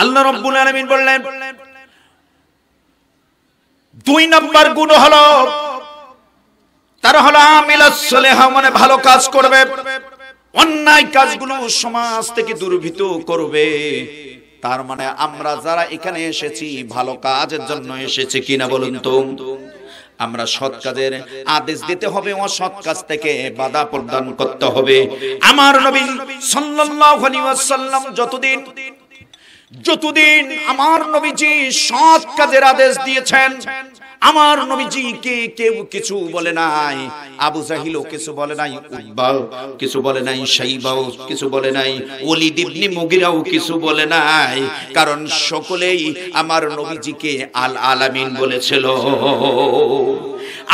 আল্লাহ রাব্বুল আলামিন বললেন 2 নাম্বার গুণ হলো তারা হলো আমিলাস সালেহা, মানে ভালো কাজ করবে, অন্যায় কাজগুলো সমাজ থেকে দূরীভূত করবে। তার মানে আমরা যারা এখানে এসেছি ভালো কাজের জন্য এসেছি কিনা বলুন তো? আমরা সৎ কাজের আদেশ দিতে হবে, অসৎ কাজ থেকে বাধা প্রদান করতে হবে। আমার নবী সাল্লাল্লাহু আলাইহি ওয়াসাল্লাম যতদিন আমার নবীজি সৎ কাজের আদেশ দিয়েছেন, আমার নবীজিকে কেউ কিছু বলে নাই। আবু জাহিলও কিছু বলে নাই, উতবাও কিছু বলে নাই, শাইবাও কিছু বলে নাই, ওলীদ ইবনে মুগীরাও কিছু বলে নাই, কারণ সকলেই আমার নবীজিকে আল আলামিন বলেছিল।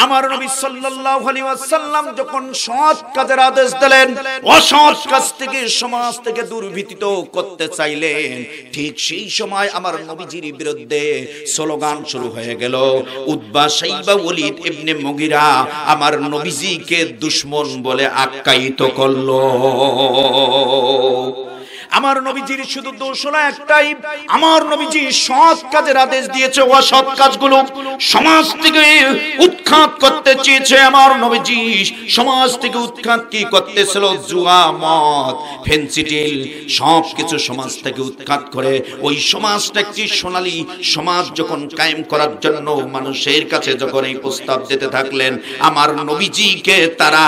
আমার নবী সাল্লাল্লাহু আলাইহি ওয়াসাল্লাম যখন সৎ কাজের আদেশ দিলেন, অসৎ কাজ থেকে সমাজ থেকে দূরীভূত করতে চাইলেন, ঠিক সেই সময় আমার নবীজির বিরুদ্ধে স্লোগান শুরু হয়ে গেল। উতবা, শাইবা, ওলীদ ইবনে মুগীরা আমার নবীজিকে দুশমন বলে আখ্যায়িত করলো। আমার নবীজির শুধু দোষ হলো একটাই, আমার নবীজি সৎ কাজের আদেশ দিয়েছে, অসৎ কাজগুলো সমাজ থেকে উৎখাত করতে চেয়েছে। আমার নবীজি সমাজ থেকে উৎখাত কি করতেছিল? জুয়া, মদ, ফেন্সিডিল সব কিছু সমাজ থেকে উৎখাত করে ওই সমাজটা একটি সোনালী সমাজ যখন কায়েম করার জন্য মানুষের কাছে যখন এই প্রস্তাব দিতে থাকলেন, আমার নবীজিকে তারা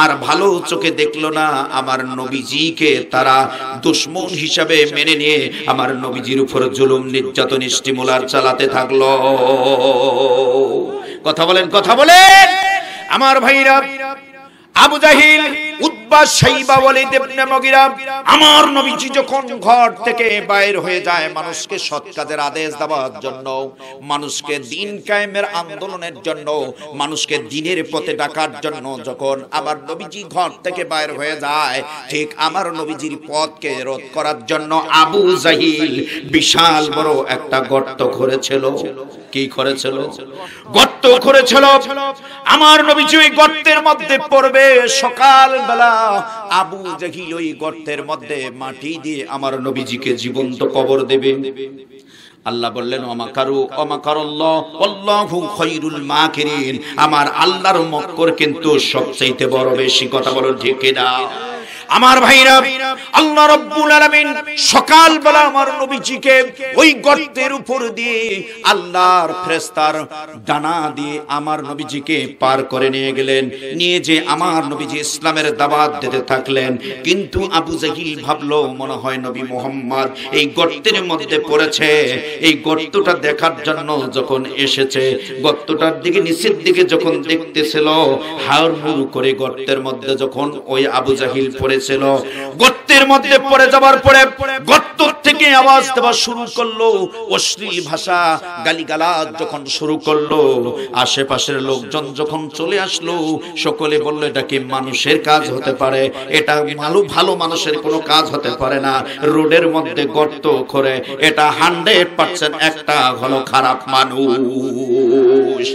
আর ভালো চোখে দেখলো না। আমার নবীজিকে তারা দুশমন হিসাবে মেনে নিয়ে আমার নবীজির উপর জুলুম, নির্যাতন, স্টিমুলার চালাতে থাকলো। কথা বলেন, কথা বলেন আমার ভাইরা। আবু জাহিল, উতবা, শাইবা, ওলীদ ইবনে মুগীরা আমার নবীজি যখন ঘর থেকে বাইর হয়ে যায় মানুষকে সৎ কাজের আদেশ দেওয়ার জন্য, মানুষকে দিন কায়েমের আন্দোলনের জন্য, মানুষকে দিনের পথে ডাকার জন্য, যখন আমার নবীজি ঘর থেকে বাইর হয়ে যায়, ঠিক আমার নবীজির পথকে রোধ করার জন্য আবু জাহিল বিশাল বড় একটা গর্ত করেছিল। কি করেছিল? গর্ত করেছিল। আমার নবীজি ওই গর্তের মধ্যে পড়বে। সকাল বেলা আবু জাহিল ওই গর্তের মধ্যে মাটি দিয়ে আমার নবীজিকে জীবন্ত কবর দেবে। আল্লাহ বললেন ওমাকারু ওমাকারাল্লাহ আল্লাহু খায়রুল মাকিরিন, আমার আল্লাহর মক্কর কিন্তু সবচেয়ে বড় বেশি। কথা বলো ঠিক কিনা আমার ভাইরা? আল্লাহ রাব্বুল আলামিন সকাল বেলা আমার নবীজিকে ওই গর্তের উপর দিয়ে আল্লাহর ফেরেশতার ডানা দিয়ে আমার নবীজিকে পার করে নিয়ে গেলেন। নিয়ে যে আমার নবীজি ইসলামের দাওয়াত দিতে থাকলেন। কিন্তু আবু জাহিল ভাবলো মনে হয় নবী মুহাম্মদ এই গর্তের মধ্যে পড়েছে। এই গর্তটা দেখার জন্য যখন এসেছে, গর্তটার দিকে নিচের দিকে যখন দেখতেছিল, হাড় করে গর্তের মধ্যে যখন ওই আবু জাহিল পড়ে ছিল, গর্তের মধ্যে পড়ে যাবার পরে গর্ত থেকে আওয়াজ দেওয়া শুরু করলো, অশ্লীল ভাষা, গালিগালাজ যখন শুরু করলো, আশেপাশের লোকজন যখন চলে আসলো, সকলে বলল এটা কি মানুষের কাজ হতে পারে? এটা ভালো মানুষের কোনো কাজ হতে পারে না। রোডের মধ্যে গর্ত করে এটা 100% একটা হলো খারাপ মানুষ।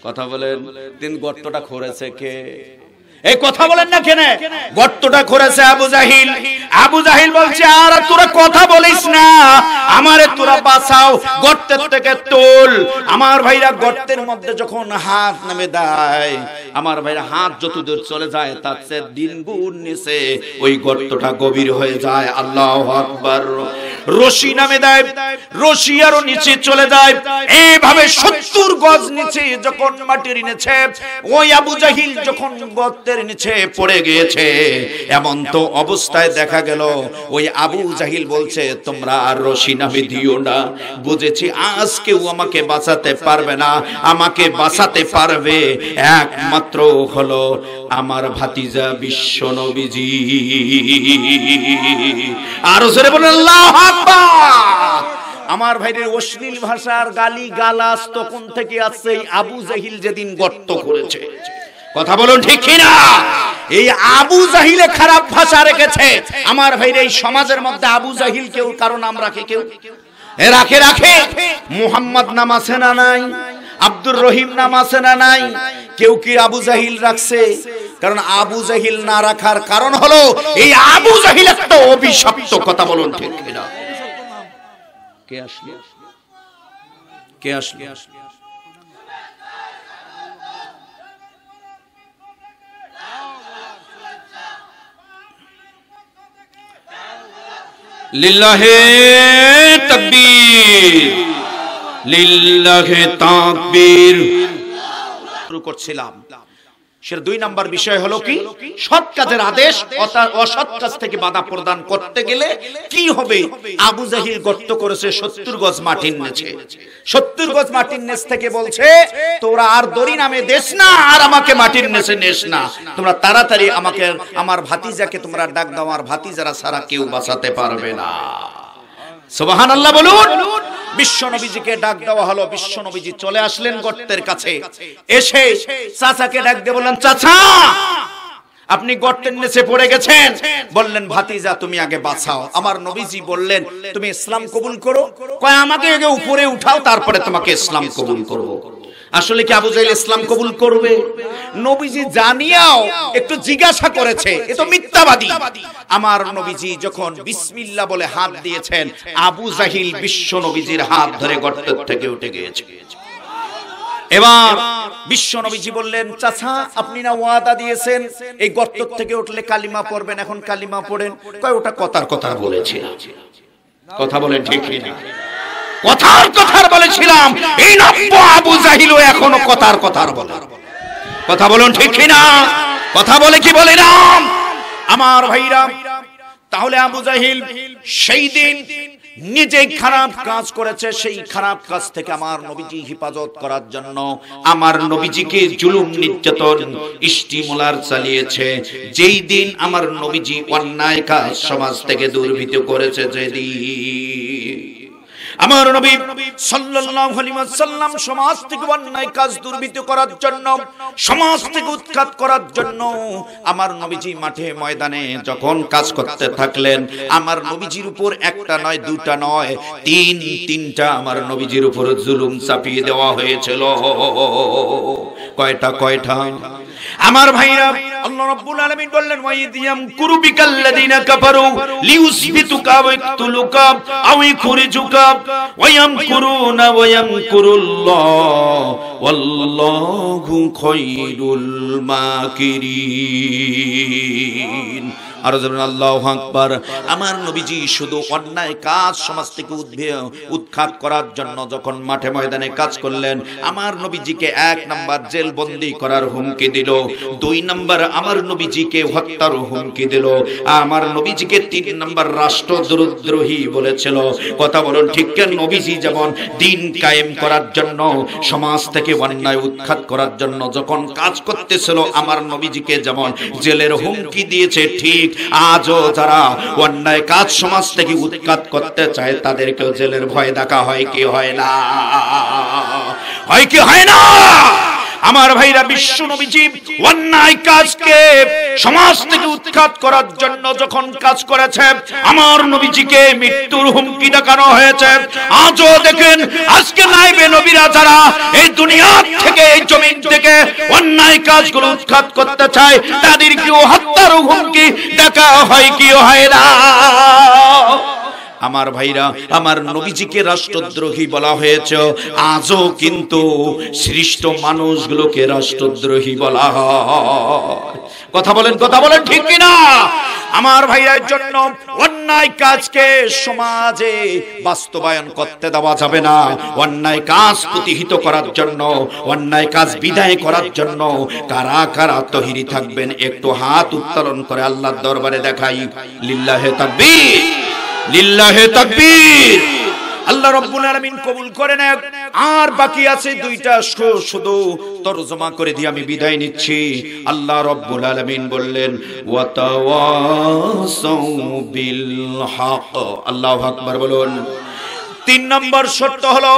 কথা বলেন, দিন গর্তটা করেছে কে? এই কথা বলেন না কেন? গর্তটা করেছে আবু জাহিল। আবু জাহিল বলছে আর তোরা কথা বলিস না, আমারে তোরা বাঁচাও, গর্তের থেকে তোল। আমার ভাইরা গর্তের মধ্যে যখন হাত নামে দেয়, আমার ভাইরা হাত যতদূর চলে যায় তার চেয়ে দ্বিগুণ নিচে ওই গর্তটা গভীর হয়ে যায়। আল্লাহু আকবার। রশি নামে দেয়, রশি আরো নিচে চলে যায়। এইভাবে 70 গজ নিচে যখন মাটির নিচে ওই আবু জাহিল যখন গর্তের নিচে পড়ে গিয়েছে, এমন তো অবস্থায় দেখা গেল ওই আবু জাহিল বলছে তোমরা আর রশি নামে দিও না, বুঝেছি আজ কেউ আমাকে বাঁচাতে পারবে না। আমাকে বাঁচাতে পারবে একমাত্র হলো আমার ভাতিজা বিশ্ব নবীজি। আর জোরে বলেন আল্লাহু আকবার। আমার ভাইদের অশ্লীল ভাষার গালি গালাজ তখন থেকে আসছে আবু জাহিল যেদিন গর্ত করেছে। কথা বলুন ঠিক কিনা? এই আবু জাহিলে খারাপ ভাষা রেখেছে। আমার ভাইরা এই সমাজের মধ্যে আবু জাহিল কেউ কারো নাম রাখে? কেউ রাখে? মুহাম্মদ নাম আছে না নাই? আব্দুর রহিম নাম আছে না নাই? কেউ কি আবু জাহিল রাখছে? কারণ আবু জাহিল না রাখার কারণ হলো এই আবু জাহিল একটা অভিশপ্ত। কথা বলুন ঠিক কিনা? কে আসলো? কে আসলো? লিল্লাহে তাকবীর, লিল্লাহে তাকবীর। শুরু করছিলাম, সের 2 নাম্বার বিষয় হলো কি? সৎ কাজের আদেশ, অসৎ কাজ থেকে বাধা প্রদান করতে গেলে কি হবে? আবু জাহিল গর্ত করেছে 70 গজ মাটির নিচে। 70 গজ মাটির নিচ থেকে বলছে, তোরা আর দড়ি নামে দেশ না, আর আমাকে মাটির নিচে নেস না, তোমরা তাড়াতাড়ি আমাকে, আমার ভাতিজাকে তোমরা ডাক দাও, আর ভাতিজারা ছাড়া কেউ বাঁচাতে পারবে না। সুবহানাল্লাহ বলুন। বিশ্ব নবীজিকে ডাক দেওয়া হলো, বিশ্ব নবীজি চলে আসলেন গর্তের কাছে। এসে চাচাকে ডাক দিয়ে বললেন, চাচা আপনি গর্তের নিচে পড়ে গেছেন। বললেন, ভাতিজা তুমি আগে বাঁচাও। আমার নবীজি বললেন, তুমি ইসলাম কবুল করো। কয়, আমাকে আগে উপরে উঠাও, তারপরে তোমাকে ইসলাম কবুল করব। আসলে কি আবু জাহেল ইসলাম কবুল করবে? নবীজি জানিয়াও একটু জিজ্ঞাসা করেছে, এ তো মিথ্যাবাদী। আমার নবীজি যখন বিসমিল্লাহ বলে হাত দিয়েছেন, আবু জাহিল বিশ্ব নবীজির হাত ধরে গর্ত থেকে উঠে গিয়েছে। এবার বিশ্ব নবীজি বললেন, চাচা আপনি না ওয়াদা দিয়েছেন এই গর্ত থেকে উঠলে কালিমা পড়বেন, এখন কালিমা পড়েন। কয়, ওটা কথার কথা বলেছিলাম। কথা বলেন ঠিক না? কথার বলেছিলাম। এই নব্য আবু জাহিল এখনো কথার বলে। কথা বলুন ঠিক না? কথা বলে কি বলে না? আমার ভাইরা, তাহলে আবু জাহিল সেই দিন নিজে খারাপ কাজ করেছে। সেই খারাপ কাজ থেকে আমার নবীজি হেফাজত করার জন্য আমার নবীজিকে জুলুম নির্যাতন স্টিমুলার চালিয়েছে। যেই দিন আমার নবীজি অন্যায় কাজ সমাজ থেকে দূরীভূত করেছে, যেদিন আমার নবী সাল্লাল্লাহু আলাইহি ওয়াসাল্লাম সমাজ থেকে অন্যায় কাজ দূরীভূত করার জন্য, সমাজ থেকে উৎখাত করার জন্য আমার নবীজি মাঠে ময়দানে যখন কাজ করতে থাকলেন, আমার নবীজির উপর একটা নয়, দুটা নয়, তিনটা আমার নবীজির উপর জুলুম চাপিয়ে দেওয়া হয়েছিল। কয়টা? আমার ভাইরা, আল্লাহ রাব্বুল আলামিন বললেন, ওয়াইদিয়াম কুরুবিকাল্লাযিনা কাফারু লিউসবিতুকা ওয়া ইয়াকতুলুকা আও ইখরিজুকা ওয়া ইয়ামকুরুনা ওয়া ইয়ামকুরুল্লাহ ওয়াল্লাহু খায়রুল মাকিরিন। আর বলেন আল্লাহু আকবার। আমার নবীজি শুধু অন্যায় কাজ সমাজ থেকে উৎখাত করার জন্য যখন মাঠে ময়দানে কাজ করলেন, আমার নবীজিকে 1 নাম্বার জেল বন্দী করার হুমকি দিল, 2 নাম্বার আমার নবীজিকে হত্যার হুমকি দিল, আমার নবীজিকে 3 নাম্বার রাষ্ট্রদ্রোহী বলেছিল। কথা বলুন ঠিক কেন? নবীজি যেমন দিন কায়েম করার জন্য, সমাজ থেকে অন্যায় উৎখাত করার জন্য যখন কাজ করতেছিল, আমার নবীজিকে যেমন জেলের হুমকি দিয়েছে, ঠিক আজও যারা অন্যায় কাজ সমাজ থেকে উৎখাত করতে চায় তাদেরকেও জেলের ভয় দেখা হয় কি হয় না? হয় কি হয় না? আমার ভাইরা, বিশ্ব নবীজি অন্যায় কাজকে সমাজ থেকে উৎখাত করার জন্য যখন কাজ করেছে, আমার নবীজিকে মৃত্যুর হুমকি দেখানো হয়েছে। আজও দেখেন, আজকে নাইবে নবীরা যারা এই দুনিয়া থেকে, এই জমিন থেকে অন্যায় কাজগুলো উৎখাত করতে চায়, তাদেরকেও হত্যার হুমকি দেখা হয় কি হয় না? আমার ভাইরা, আমার নবীজিকে রাষ্ট্রদ্রোহী বলা হয়েছে, আজও কিন্তু সৃষ্ট মানুষগুলোকে রাষ্ট্রদ্রোহী বলা হয়। কথা বলেন ঠিক কিনা? আমার ভাইয়ের জন্য অন্যায় কাজকে সমাজে বাস্তবায়ন করতে দেওয়া যাবে না। অন্যায় কাজ প্রতিহত করার জন্য, অন্যায় কাজ বিদায় করার জন্য কারা কারা তৈরি থাকবেন? একটু হাত উত্তোলন করে আল্লাহর দরবারে দেখাই। লিল্লাহে তাকবীর, লিল্লাহে তাকবীর। আল্লাহ রাব্বুল আলামিন কবুল করে নেন। আর বাকি আছে 2টা, শুধু তরজমা করে দিয়ে আমি বিদায় নিচ্ছি। আল্লাহ রাব্বুল আলামিন বললেন, ওয়া তাওয়াসাউ বিল হক। আল্লাহু আকবার বলুন। 3 নম্বর শর্ত হলো,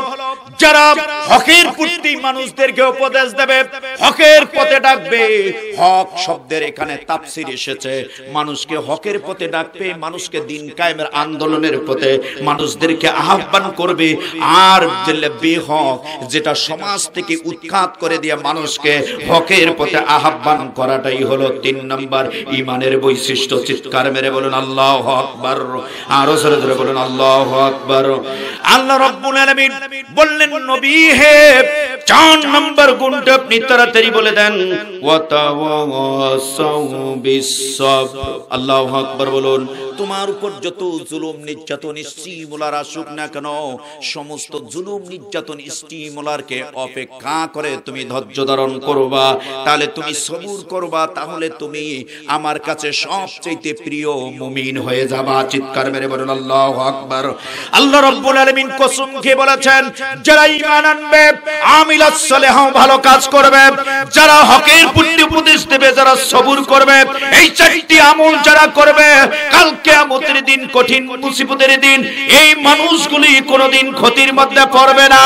যারা হকের প্রতি মানুষদেরকে উপদেশ দেবে, হকের পথে ডাকবে। হক শব্দের এখানে তাফসীর এসেছে, মানুষকে হকের পথে ডাকবে, মানুষকে দিন কায়েমের আন্দোলনের পথে মানুষদেরকে আহ্বান করবে। আর বেহক, যেটা সমাজ থেকে উৎখাত করে দিয়ে মানুষকে হকের পথে আহ্বান করাটাই হলো 3 নম্বর ঈমানের বৈশিষ্ট্য। চিৎকার মেরে বলুন আল্লাহু আকবার। আরো জোরে জোরে বলুন আল্লাহু আকবার। আল্লাহ রাব্বুল আলামিন বললেন নবী হে 4 নম্বর গুণটা আপনি তাড়াতাড়ি বলে দেন ওয়া তাওয়াসাউ বিস-সাবর। আল্লাহু আকবার বলুন। তোমার উপর যত জুলুম নির্যাতন স্টিমুলার আসুক না কেন, সমস্ত জুলুম নির্যাতন স্টিমুলারকে অপেক্ষা করে তুমি ধৈর্য ধারণ করবা, তাহলে তুমি সবুর করবা, তাহলে তুমি আমার কাছে সবচেয়ে প্রিয় মুমিন হয়ে যাবা। চিৎকার মেরে বলুন আল্লাহু আকবার। আল্লাহ রাব্বুল আলামিন কসম খেয়ে বলেছেন যারা ঈমান আনবে, আমিলাস সালিহ ভালো কাজ করবে, যারা হকের প্রতি উপদেশ দেবে, যারা সবুর করবে, এই চারটি আমল যারা করবে, কাল কিয়ামতের দিন, কঠিন মুসিবতের দিন এই মানুষগুলি কোনোদিন ক্ষতির মধ্যে পড়বে না।